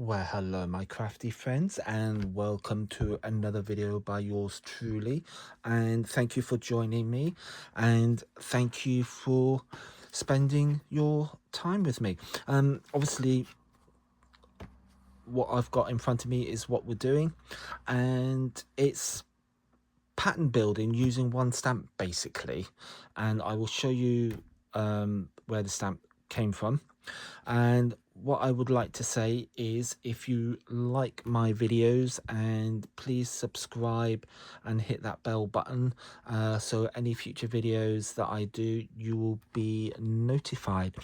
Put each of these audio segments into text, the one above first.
Well, hello, my crafty friends, and welcome to another video by yours truly. And thank you for joining me, and thank you for spending your time with me. Obviously, what I've got in front of me is what we're doing, and it's pattern building using one stamp basically. And I will show you where the stamp came from. And what I would like to say is, if you like my videos, and please subscribe and hit that bell button, so any future videos that I do, you will be notified.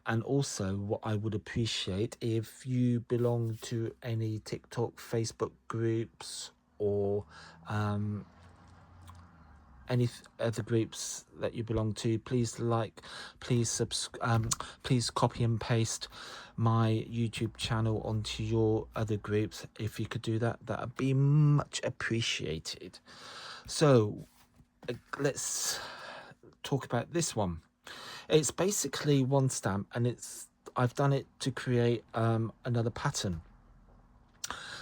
And also, what I would appreciate, if you belong to any TikTok, Facebook groups, or any other groups that you belong to, please like, please subscribe, please copy and paste my YouTube channel onto your other groups. If you could do that, that would be much appreciated. So let's talk about this one. It's basically one stamp, and I've done it to create another pattern.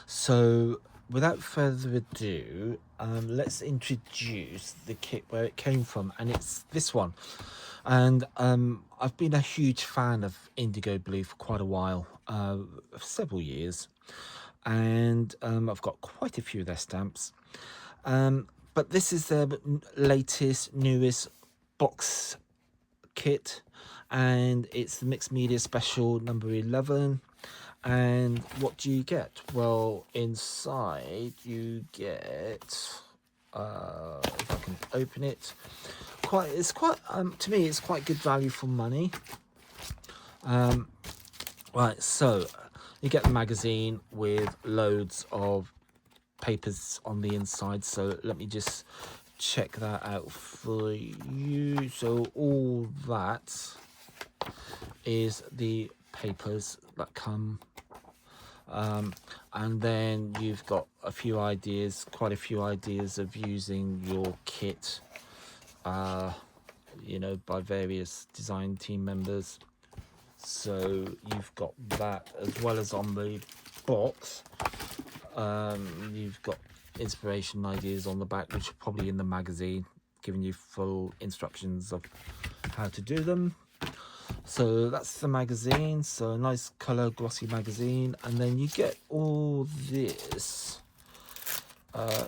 So without further ado, let's introduce the kit, where it came from, and it's this one. And I've been a huge fan of indigo blue for quite a while, several years, and I've got quite a few of their stamps. But this is their latest, newest box kit, and it's the Mixed Media Special number 11. And what do you get? Well, inside you get, if I can open it, it's quite to me it's quite good value for money. Right, so you get the magazine with loads of papers on the inside, so let me just check that out for you. So all that is the papers that come, and then you've got a few ideas, quite a few ideas of using your kit, you know, by various design team members. So you've got that, as well as on the box, you've got inspiration ideas on the back, which are probably in the magazine, giving you full instructions of how to do them. So that's the magazine, so a nice color glossy magazine, and then you get all this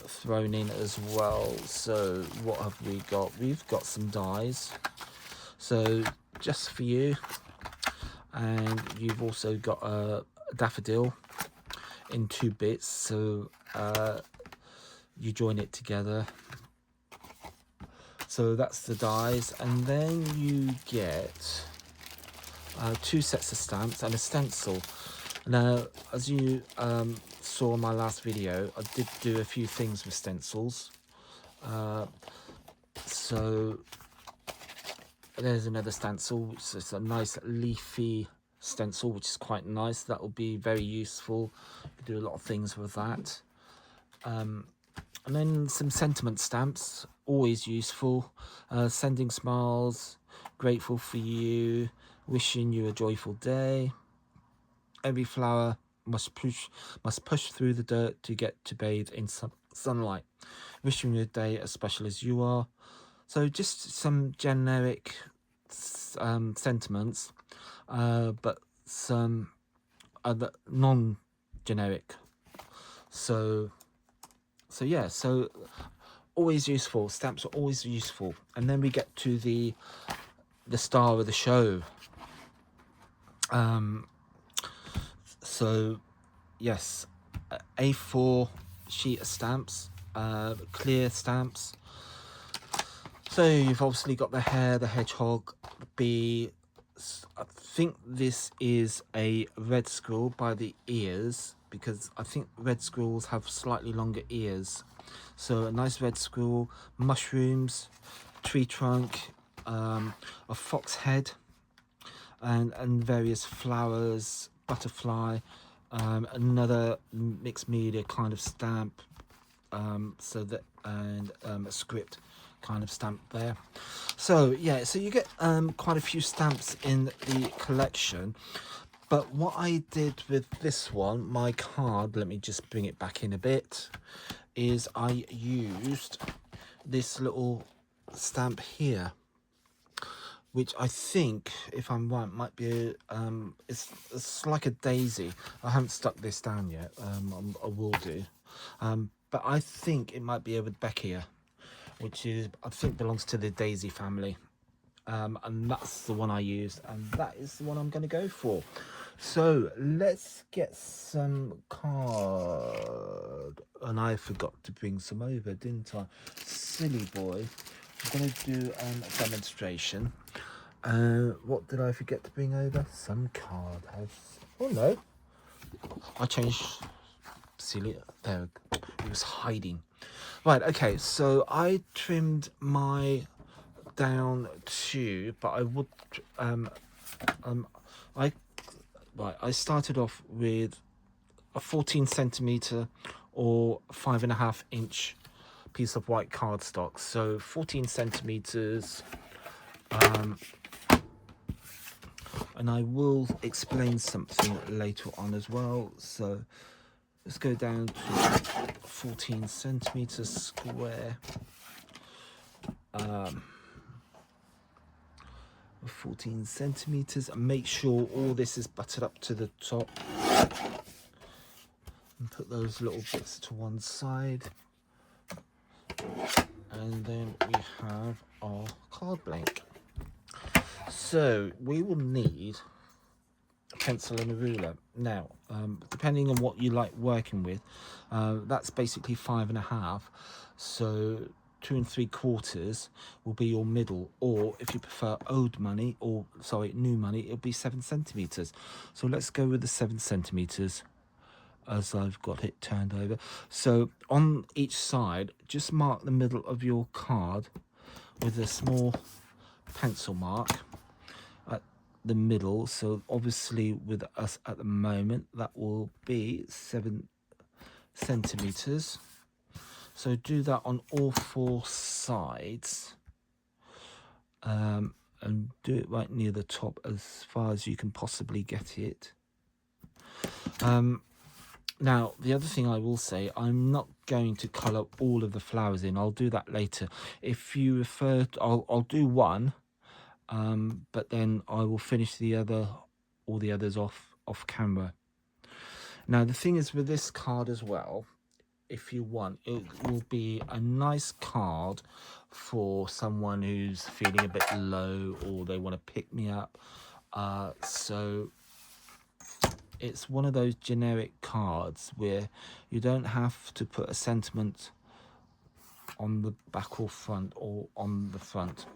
thrown in as well. So what have we got? We've got some dies, so just for you, and you've also got a daffodil in 2 bits, so you join it together. So that's the dies, and then you get 2 sets of stamps and a stencil. Now, as you saw in my last video, I did do a few things with stencils. So there's another stencil. It's a nice leafy stencil, which is quite nice. That will be very useful. You can do a lot of things with that. And then some sentiment stamps, always useful. Sending smiles, grateful for you, wishing you a joyful day. Every flower must push through the dirt to get to bathe in sunlight. Wishing you a day as special as you are. So just some generic sentiments, but some other non-generic. So yeah, so always useful. Stamps are always useful. And then we get to the star of the show. So yes, A4 sheet of stamps, clear stamps. So you've obviously got the hare, the hedgehog, I think this is a red squirrel by the ears, because I think red squirrels have slightly longer ears. So a nice red squirrel, mushrooms, tree trunk, a fox head, and various flowers, butterfly, another mixed media kind of stamp, so that, and a script kind of stamp there. So yeah, so you get quite a few stamps in the collection, But what I did with this one, my card, let me just bring it back in a bit, is I used this little stamp here, which I think, if I'm right, might be it's like a daisy. I haven't stuck this down yet. I will do, but I think it might be a Rudbeckia, which is, I think, belongs to the daisy family, and that's the one I used, and that is the one I'm going to go for. So let's get some card, and I forgot to bring some over, didn't I? Silly boy. I'm going to do a demonstration. What did I forget to bring over? Some card has... Oh no, I changed. Silly, there it was hiding. Right, okay, so I trimmed my down to, but I would I started off with a 14 centimeter or 5.5 inch piece of white cardstock. So 14 centimeters, and I will explain something later on as well. So let's go down to 14 centimeters square. 14 centimeters, and make sure all this is buttered up to the top, and put those little bits to one side, and then we have our card blank. So we will need a pencil and a ruler. Now, depending on what you like working with, that's basically 5.5, so 2 3/4 will be your middle, or if you prefer old money, or sorry, new money, it'll be 7 centimeters. So let's go with the 7 centimeters as I've got it turned over. So on each side, just mark the middle of your card with a small pencil mark at the middle. So obviously with us at the moment, that will be 7 centimeters. So do that on all 4 sides, and do it right near the top as far as you can possibly get it. Now, the other thing I will say, I'm not going to colour all of the flowers in. I'll do that later. If you refer to, I'll do one, but then I will finish all the others off camera. Now, the thing is with this card as well, if you want, it will be a nice card for someone who's feeling a bit low, or they want to pick me up. So it's one of those generic cards where you don't have to put a sentiment on the back or front, or on the front.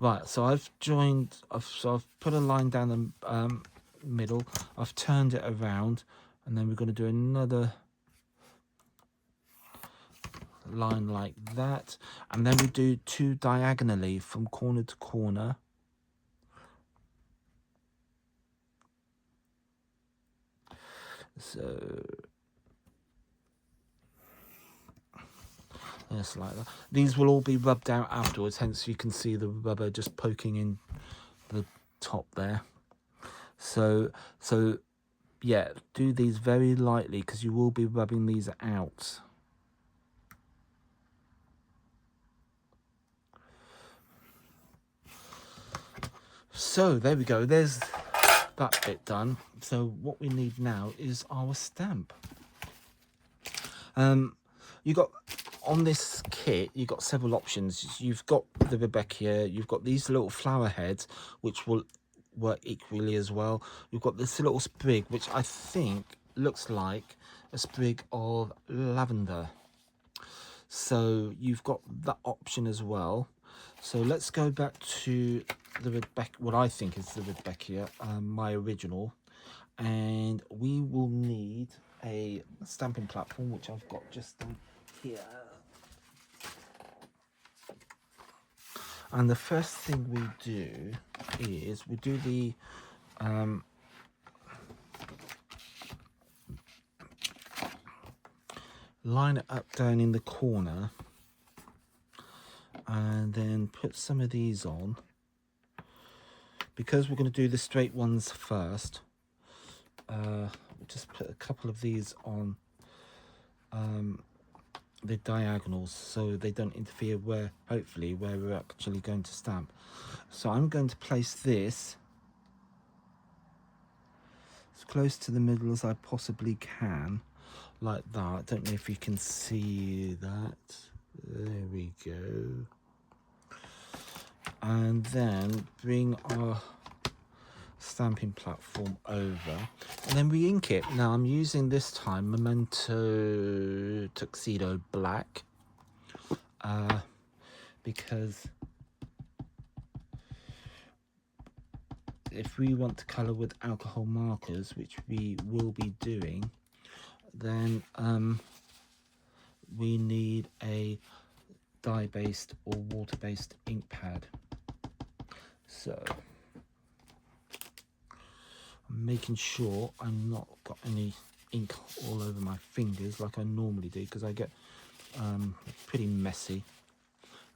Right, so I've put a line down the middle, I've turned it around, and then we're going to do another line like that, and then we do 2 diagonally from corner to corner. So just like that. These will all be rubbed out afterwards, hence you can see the rubber just poking in the top there. So yeah, do these very lightly because you will be rubbing these out. So there we go, there's that bit done. So what we need now is our stamp. You got, on this kit, you've got several options. You've got the Rudbeckia, you've got these little flower heads, which will work equally as well. You've got this little sprig, which I think looks like a sprig of lavender. So you've got that option as well. So let's go back to the Rudbeckia, what I think is the Rudbeckia, my original, and we will need a stamping platform, which I've got just here. And the first thing we do is we do the line it up down in the corner, and then put some of these on, because we're going to do the straight ones first. just put a couple of these on the diagonals so they don't interfere where, hopefully, where we're actually going to stamp. So I'm going to place this as close to the middle as I possibly can, like that. I don't know if you can see that. There we go. And then bring our stamping platform over, and then we ink it. Now I'm using this time Memento Tuxedo Black because if we want to colour with alcohol markers, which we will be doing, then we need a dye-based or water-based ink pad. So I'm making sure I'm not got any ink all over my fingers like I normally do, because I get pretty messy,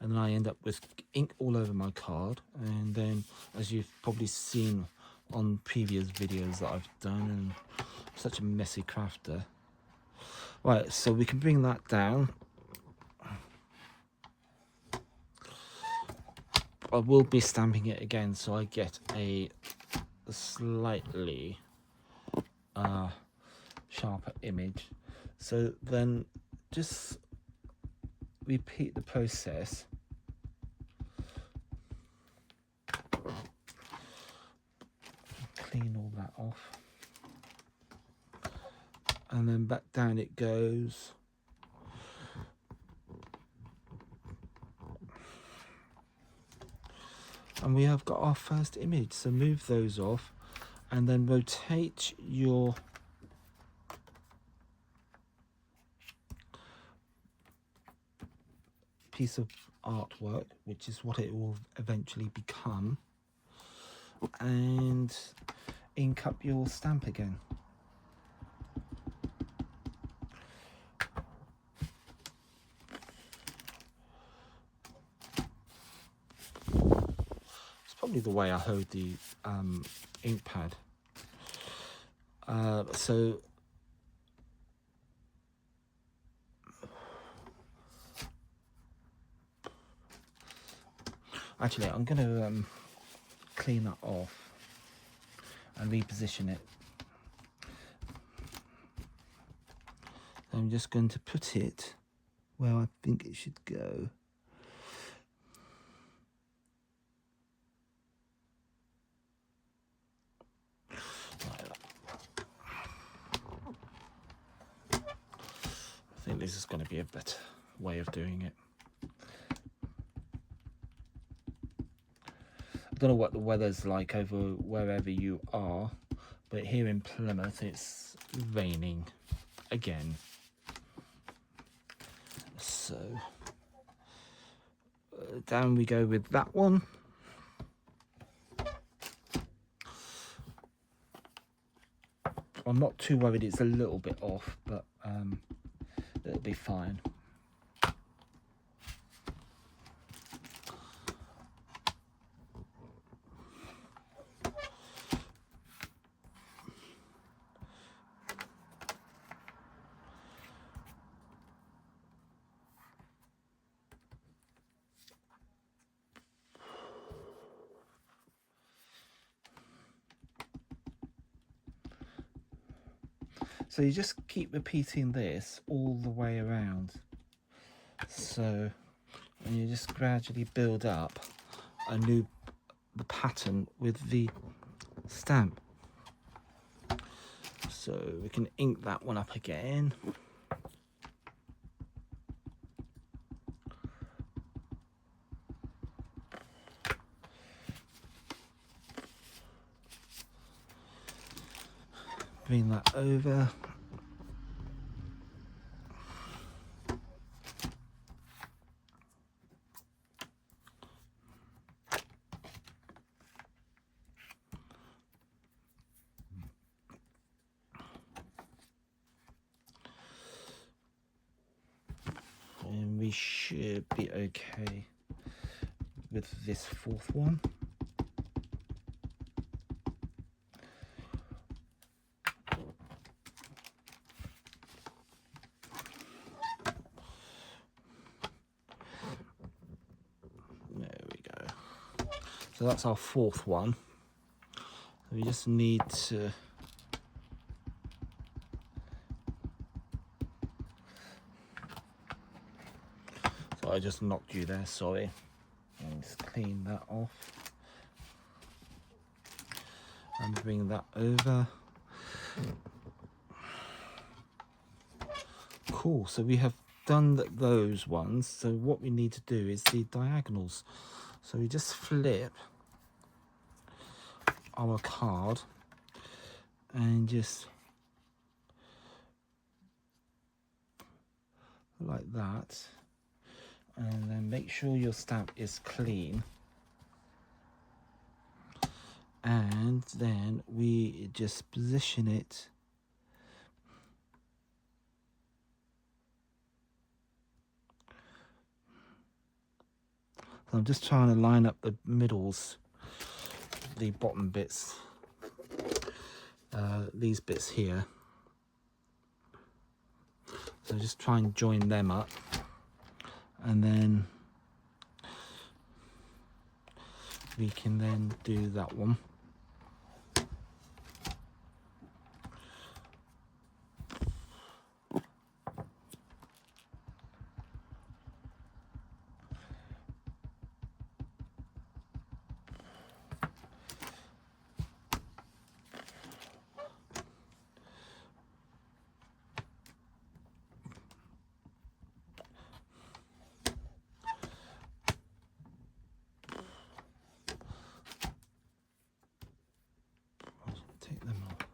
and then I end up with ink all over my card. And then, as you've probably seen on previous videos that I've done, and I'm such a messy crafter. Right, so we can bring that down. I will be stamping it again, so I get a slightly sharper image. So then just repeat the process. Clean all that off, and then back down it goes. And we have got our first image. So move those off, and then rotate your piece of artwork, which is what it will eventually become, and ink up your stamp again. It's probably the way I hold the ink pad. So actually I'm going to clean that off and reposition it. I'm just going to put it where I think it should go. I think this is going to be a better way of doing it. I don't know what the weather's like over wherever you are, but here in Plymouth it's raining again. So down we go with that one. I'm not too worried, it's a little bit off, but it'll be fine. So you just keep repeating this all the way around. So, and you just gradually build up the pattern with the stamp. So we can ink that one up again. Bring that over. And we should be okay with this fourth one. So that's our fourth one. We just need to I just knocked you there, sorry. And just clean that off. And bring that over. Cool, so we have done those ones. So what we need to do is the diagonals. So we just flip our card and just like that. And then make sure your stamp is clean. And then we just position it so I'm just trying to line up the middles, the bottom bits, these bits here. So just try and join them up, and then we can then do that one. Take them off.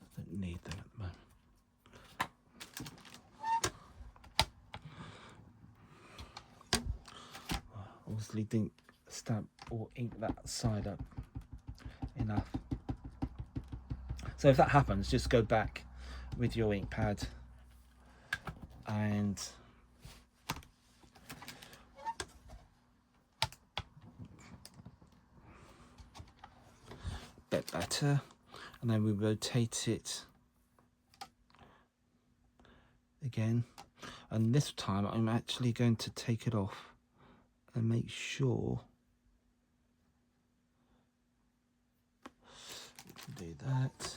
I don't need them at the moment. Obviously didn't stamp or ink that side up enough. So if that happens, just go back with your ink pad and bit better, and then we rotate it again, and this time I'm actually going to take it off and make sure do that.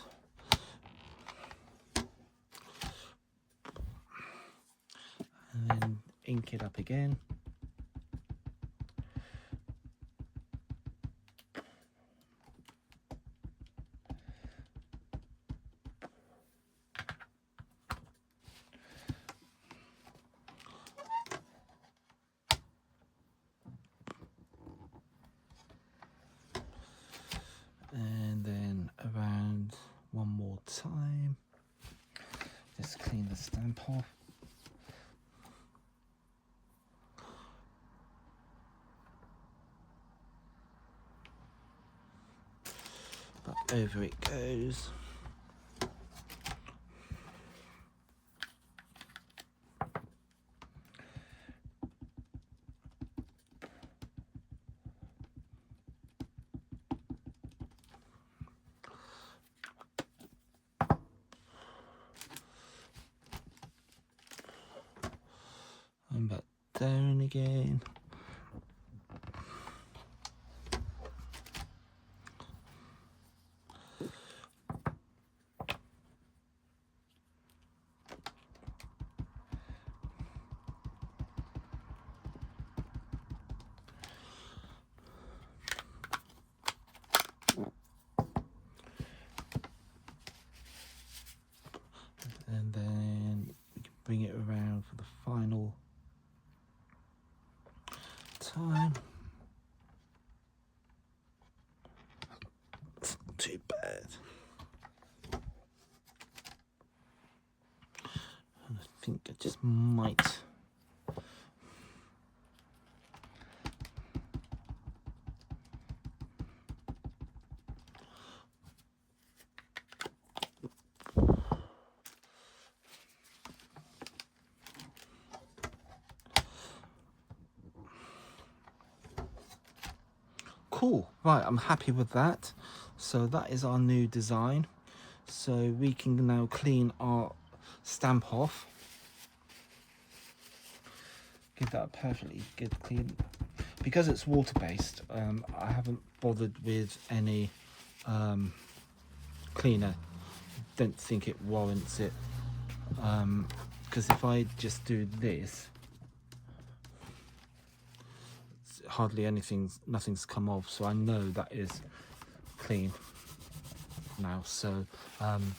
And then ink it up again. And then around one more time. Just clean the stamp off. But over it goes. And back down again. And then we can bring it around for the final time. It's not too bad. And I think I just might cool. Right, I'm happy with that. So that is our new design. So we can now clean our stamp off. Give that a perfectly good clean. because it's water-based, I haven't bothered with any cleaner. Don't think it warrants it, because if I just do this, hardly nothing's come off, so I know that is clean now. So and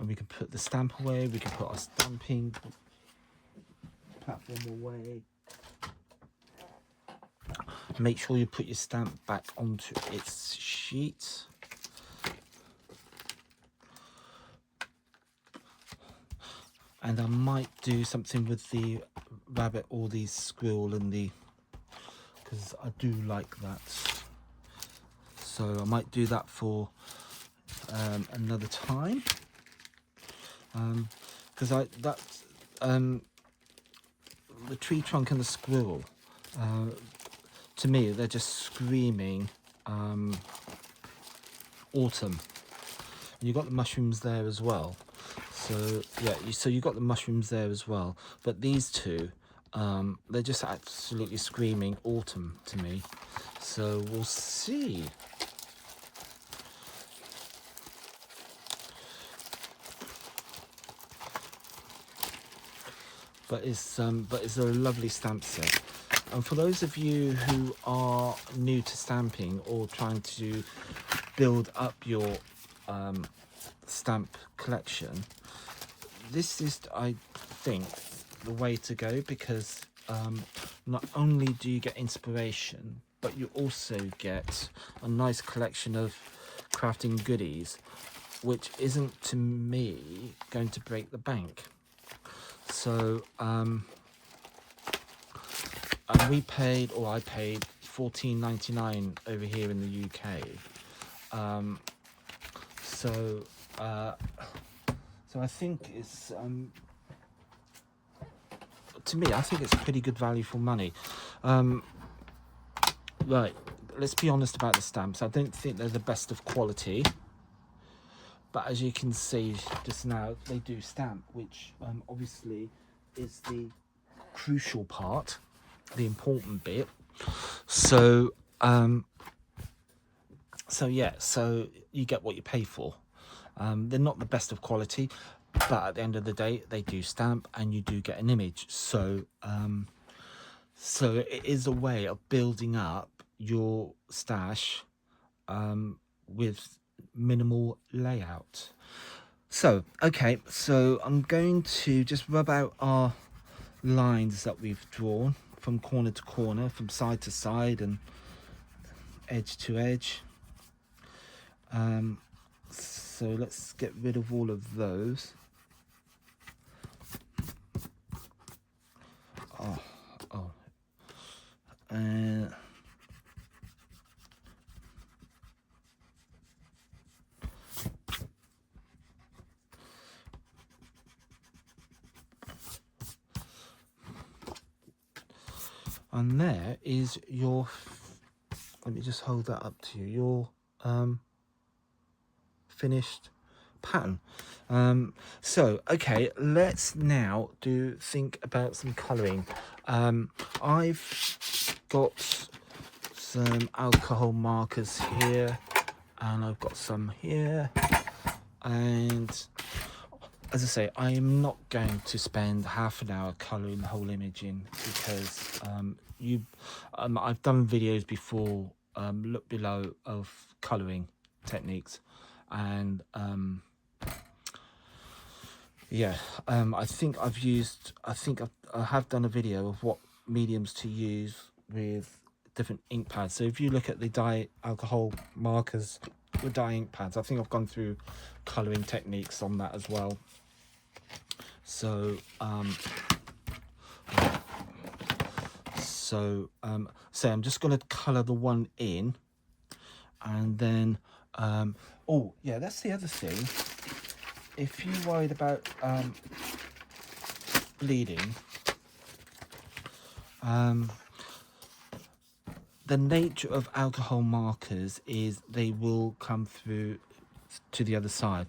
we can put the stamp away, we can put our stamping platform away. Make sure you put your stamp back onto its sheet. And I might do something with the rabbit or the squirrel and the, because I do like that. So I might do that for another time. Because the tree trunk and the squirrel, to me, they're just screaming autumn. And you've got the mushrooms there as well. So yeah, so you've got the mushrooms there as well. But these two, they're just absolutely screaming autumn to me. So we'll see. But it's a lovely stamp set. And for those of you who are new to stamping or trying to build up your stamp collection, this is, I think, the way to go, because not only do you get inspiration, but you also get a nice collection of crafting goodies, which isn't, to me, going to break the bank. So and I paid $14.99 over here in the UK. So I think it's to me, I think it's pretty good value for money. Right, let's be honest about the stamps. I don't think they're the best of quality, but as you can see just now, they do stamp, which obviously is the crucial part, the important bit. So yeah, so you get what you pay for. They're not the best of quality, but at the end of the day, they do stamp and you do get an image. So so it is a way of building up your stash with minimal layout. So okay, so I'm going to just rub out our lines that we've drawn from corner to corner, from side to side and edge to edge. So let's get rid of all of those. And there is your, let me just hold that up to you, your finished pattern. So okay, let's now think about some colouring. I've got some alcohol markers here, and I've got some here, and as I say, I am not going to spend half an hour colouring the whole image in, because I've done videos before, look below, of colouring techniques, and yeah, I think I have done a video of what mediums to use with different ink pads. So if you look at the dye alcohol markers with dye ink pads, I think I've gone through colouring techniques on that as well. So so I'm just going to colour the one in, and then oh yeah, that's the other thing. If you're worried about bleeding, the nature of alcohol markers is they will come through to the other side.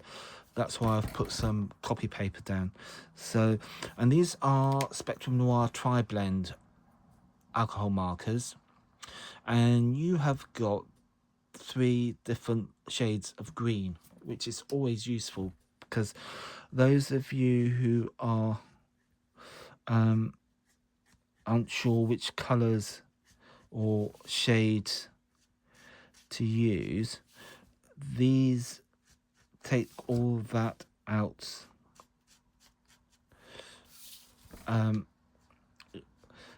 That's why I've put some copy paper down. So, and these are Spectrum Noir Tri-Blend alcohol markers, and you have got 3 different shades of green, which is always useful because those of you who are aren't sure which colors or shades to use, these take all that out.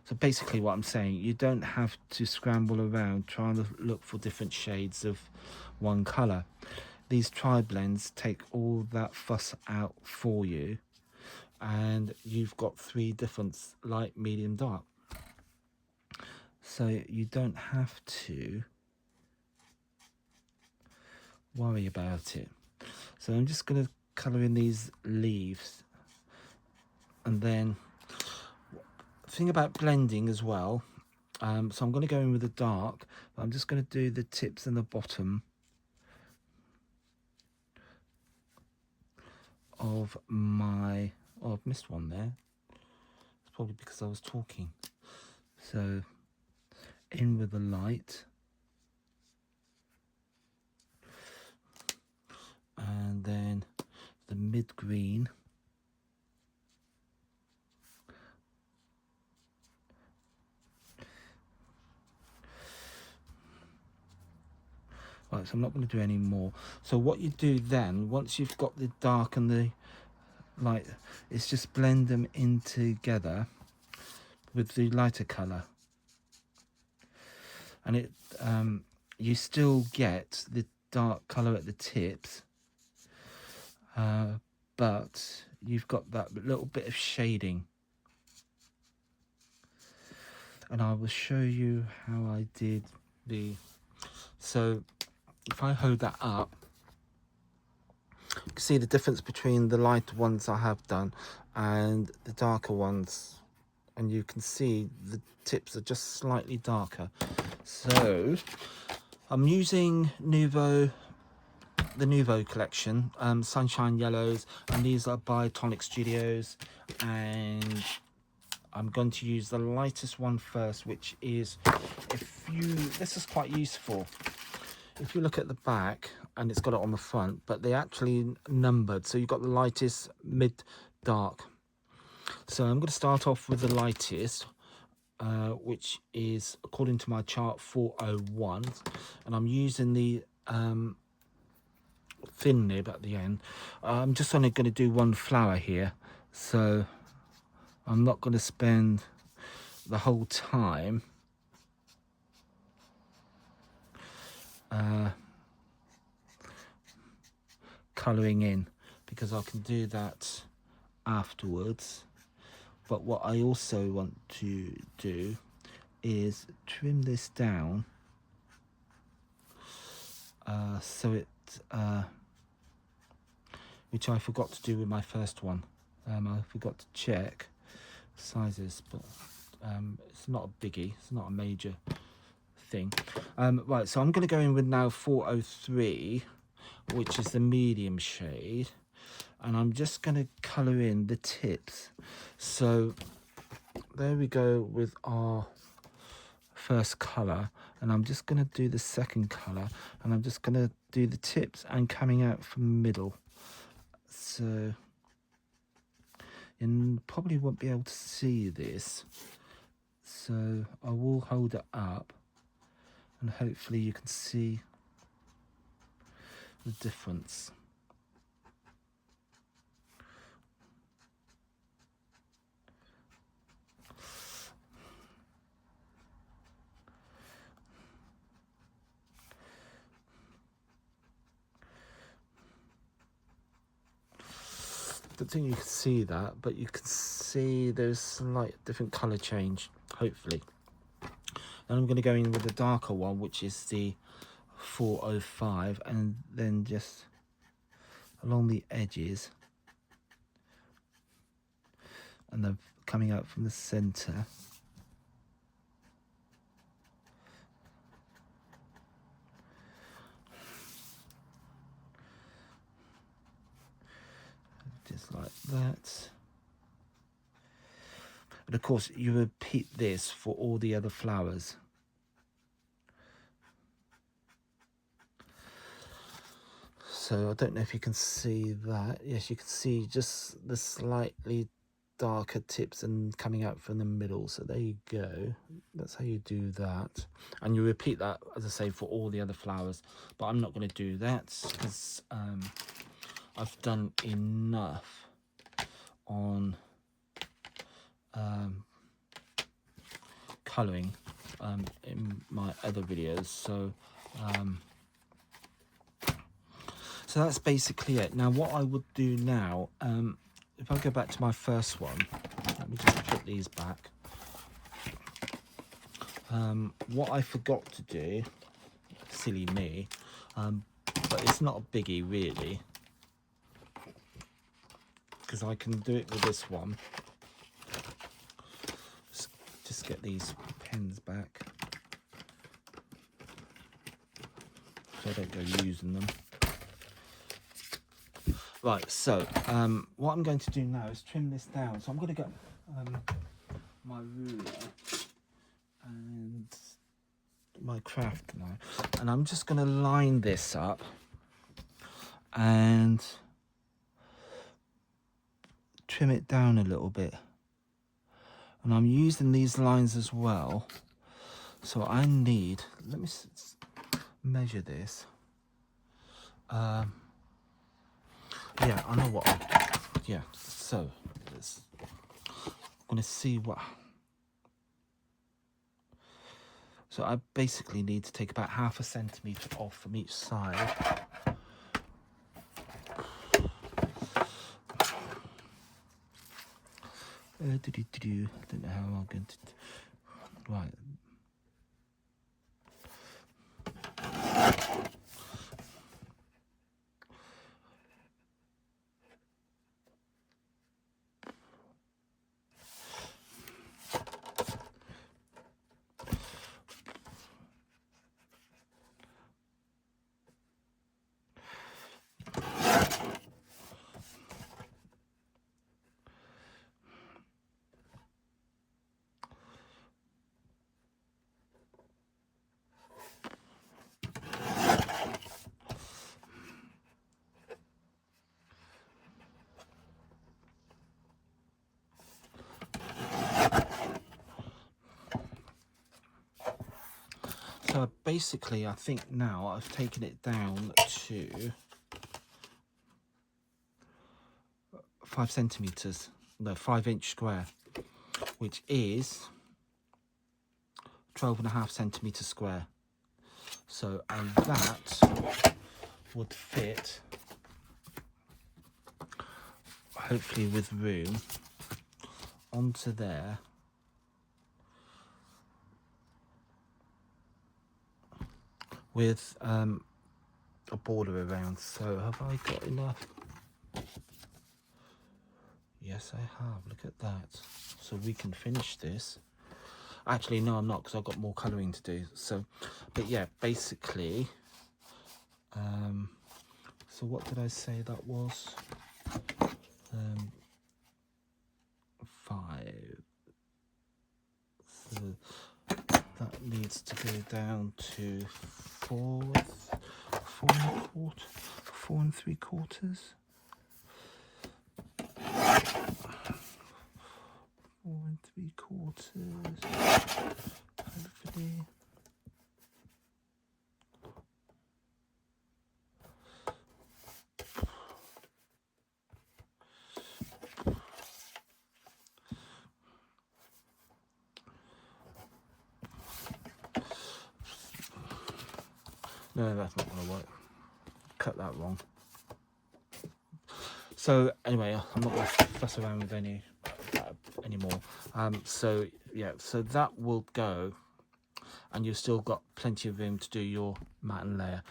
So basically what I'm saying, you don't have to scramble around trying to look for different shades of one color. These tri-blends take all that fuss out for you, and you've got 3 different: light, medium, dark. So you don't have to worry about it. So I'm just going to colour in these leaves, and then the thing about blending as well, so I'm going to go in with the dark, but I'm just going to do the tips and the bottom of my... Oh, I've missed one there. It's probably because I was talking. So in with the light, and then the mid green, right, so I'm not going to do any more. So what you do then, once you've got the dark and the light, is just blend them in together with the lighter color, and it you still get the dark color at the tips, but you've got that little bit of shading. And I will show you how I did the... So if I hold that up, you can see the difference between the lighter ones I have done and the darker ones, and you can see the tips are just slightly darker. So I'm using the Nouveau collection, Sunshine Yellows, and these are by Tonic Studios, and I'm going to use the lightest one first, which is, this is quite useful. If you look at the back, and it's got it on the front, but they actually numbered, so you've got the lightest, mid, dark. So I'm going to start off with the lightest, which is, according to my chart, 401, and I'm using the thin nib at the end. I'm just only going to do one flower here, so I'm not going to spend the whole time colouring in, because I can do that afterwards. But what I also want to do is trim this down, so it which I forgot to do with my first one. I forgot to check sizes, but it's not a biggie, it's not a major thing. Right, so I'm going to go in with now 403, which is the medium shade, and I'm just going to colour in the tips. So there we go with our first colour, and I'm just going to do the second colour, and I'm just going to do the tips and coming out from the middle. So you probably won't be able to see this, so I will hold it up and hopefully you can see the difference. I don't think you can see that, but you can see there's slight different colour change, hopefully. Then I'm going to go in with the darker one, which is the 405, and then just along the edges, and then coming out from the centre. Just like that. And of course, you repeat this for all the other flowers. So I don't know if you can see that. Yes, you can see just the slightly darker tips and coming out from the middle. So there you go. That's how you do that. And you repeat that, as I say, for all the other flowers. But I'm not going to do that because I've done enough on colouring in my other videos. So that's basically it. Now what I would do now, if I go back to my first one, let me just put these back. What I forgot to do, silly me, but it's not a biggie really, because I can do it with this one. Just get these pens back so I don't go using them. Right, so what I'm going to do now is trim this down. So I'm going to get my ruler and my craft knife, and I'm just going to line this up and trim it down a little bit. And I'm using these lines as well. So I need, let me measure this. Yeah, I know what yeah, so I'm going to see what, so I basically need to take about ½ centimetre off from each side. I don't know how I'm going to, right. So basically, I think now I've taken it down to 5 centimetres, no, 5-inch square, which is 12.5 centimetres square. So, and that would fit, hopefully with room, onto there. With a border around. So have I got enough? Yes, I have. Look at that. So we can finish this. Actually, no, I'm not, because I've got more colouring to do. So, but yeah, basically, so what did I say that was? 5. So that needs to go down to 4 and 3/4. 4 3/4. Hopefully. No, that's not going to work. Cut that wrong. So anyway, I'm not going to fuss around with anymore. So yeah, so that will go, and you've still got plenty of room to do your mat and layer.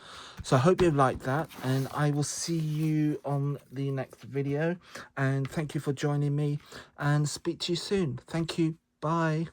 So I hope you like that, and I will see you on the next video. And thank you for joining me, and speak to you soon. Thank you. Bye.